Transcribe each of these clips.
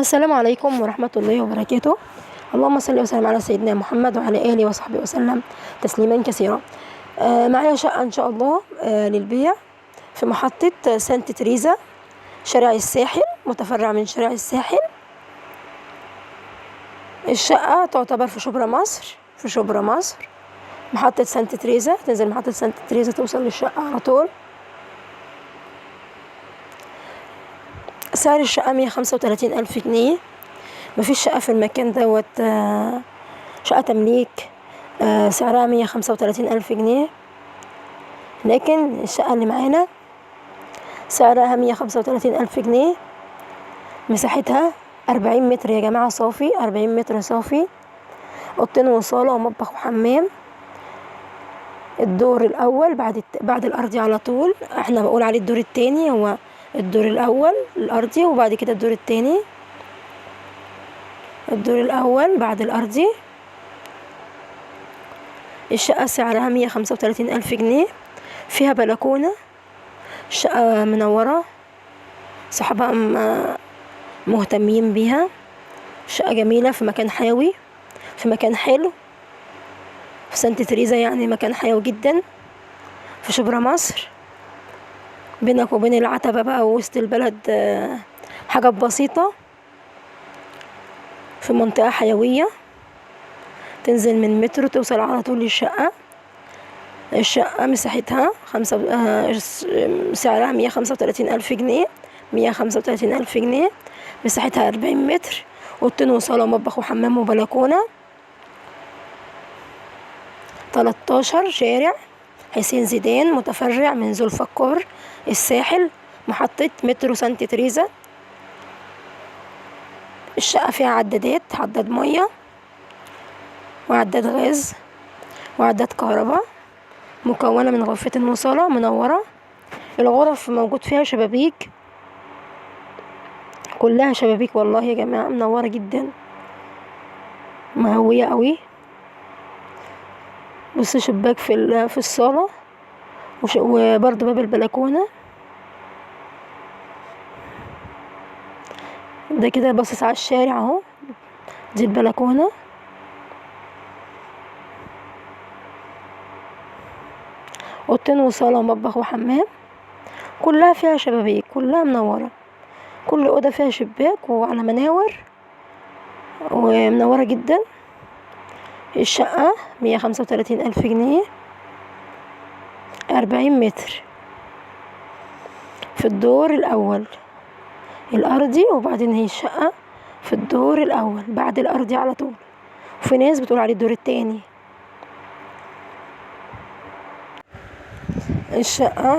السلام عليكم ورحمة الله وبركاته. اللهم صل وسلم على سيدنا محمد وعلى آله وصحبه وسلم تسليما كثيرا. معايا شقة إن شاء الله للبيع في محطة سانت تريزا، شارع الساحل، متفرع من شارع الساحل. الشقة تعتبر في شبرا مصر، محطة سانت تريزا. تنزل محطة سانت تريزا توصل للشقة على طول. سعر الشقة 135,000 جنيه. مفيش شقة في المكان دوت شقة تمليك سعرها 135,000 جنيه، لكن الشقة اللي معانا سعرها 135,000 جنيه. مساحتها 40 متر يا جماعة صافي، 40 متر صافي، اوضتين وصالة ومطبخ وحمام. الدور الأول بعد الأرضي على طول. احنا بقول عليه الدور التاني، هو الدور الأول الأرضي وبعد كده الدور التاني. الدور الأول بعد الأرضي. الشقة سعرها 135,000 جنيه. فيها بلكونة. الشقة منورة، صحابها مهتمين بيها. شقة جميلة في مكان حيوي، في مكان حلو في سانت تريزا، يعني مكان حيوي جدا في شبرا مصر. بينك وبين العتبة بقى ووسط البلد حاجات بسيطة، في منطقة حيوية. تنزل من مترو توصل على طول للشقة. الشقة مساحتها سعرها 135,000 جنيه. 135,000 جنيه. مساحتها 40 متر، اوضتين وصالة ومطبخ وحمام وبلكونة. 13 شارع حسين زيدان، متفرع من ذو الفقار الساحل، محطة مترو سانت تريزا. الشقة فيها عدادات، عداد مية وعداد غاز وعداد كهرباء، مكونة من غرفتين وصالة منورة. الغرف موجود فيها شبابيك، كلها شبابيك والله يا جماعة، منورة جدا، مهوية قوي. بص شباك في الصالة، وبرضه باب البلكونة ده كده باصص على الشارع اهو. دي البلكونة. اوضتين وصالة ومطبخ وحمام، كلها فيها شبابيك، كلها منورة. كل اوضة فيها شباك وعلى مناور ومنورة جدا. الشقة 135,000 جنيه، 40 متر، في الدور الأول الأرضي، وبعدين هي الشقة في الدور الأول بعد الأرضي على طول. وفي ناس بتقول عليه الدور التاني. الشقة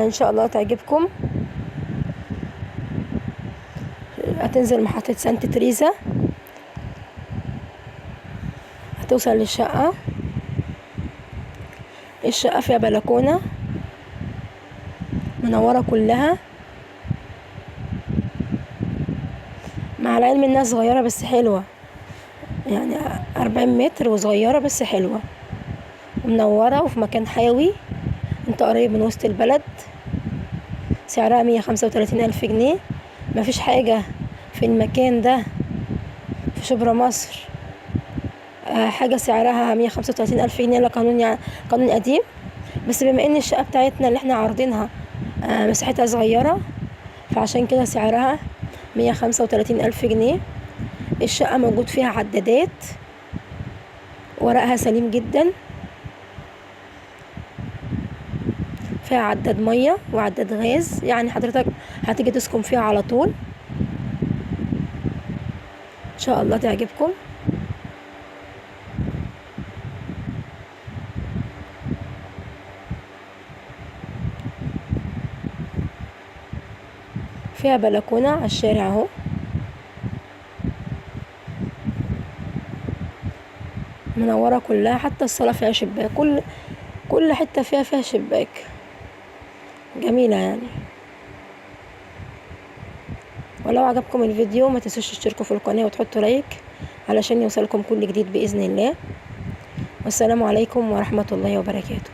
إن شاء الله تعجبكم. هتنزل محطة سانت تريزا، هتوصل للشقة. الشقة فيها بلكونة منورة كلها، مع العلم انها صغيرة بس حلوة، يعني 40 متر وصغيرة بس حلوة ومنورة وفي مكان حيوي. انت قريب من وسط البلد. سعرها 135,000 جنيه. مفيش حاجة في المكان ده في شبرا مصر حاجة سعرها 135,000 جنيه، لا قانون قديم. بس بما ان الشقة بتاعتنا اللي احنا عارضينها مساحتها صغيرة، فعشان كده سعرها 135,000 جنيه. الشقة موجود فيها عدادات، ورقها سليم جدا. فيها عداد مية وعداد غاز، يعني حضرتك هتيجي تسكن فيها على طول. ان شاء الله تعجبكم. فيها بلكونة على الشارع اهو. منورة كلها، حتى الصالة فيها شباك، كل حتة فيها شباك، جميلة يعني. ولو عجبكم الفيديو ما تنسوش تشتركوا في القناة وتحطوا لايك علشان يوصلكم كل جديد بإذن الله. والسلام عليكم ورحمة الله وبركاته.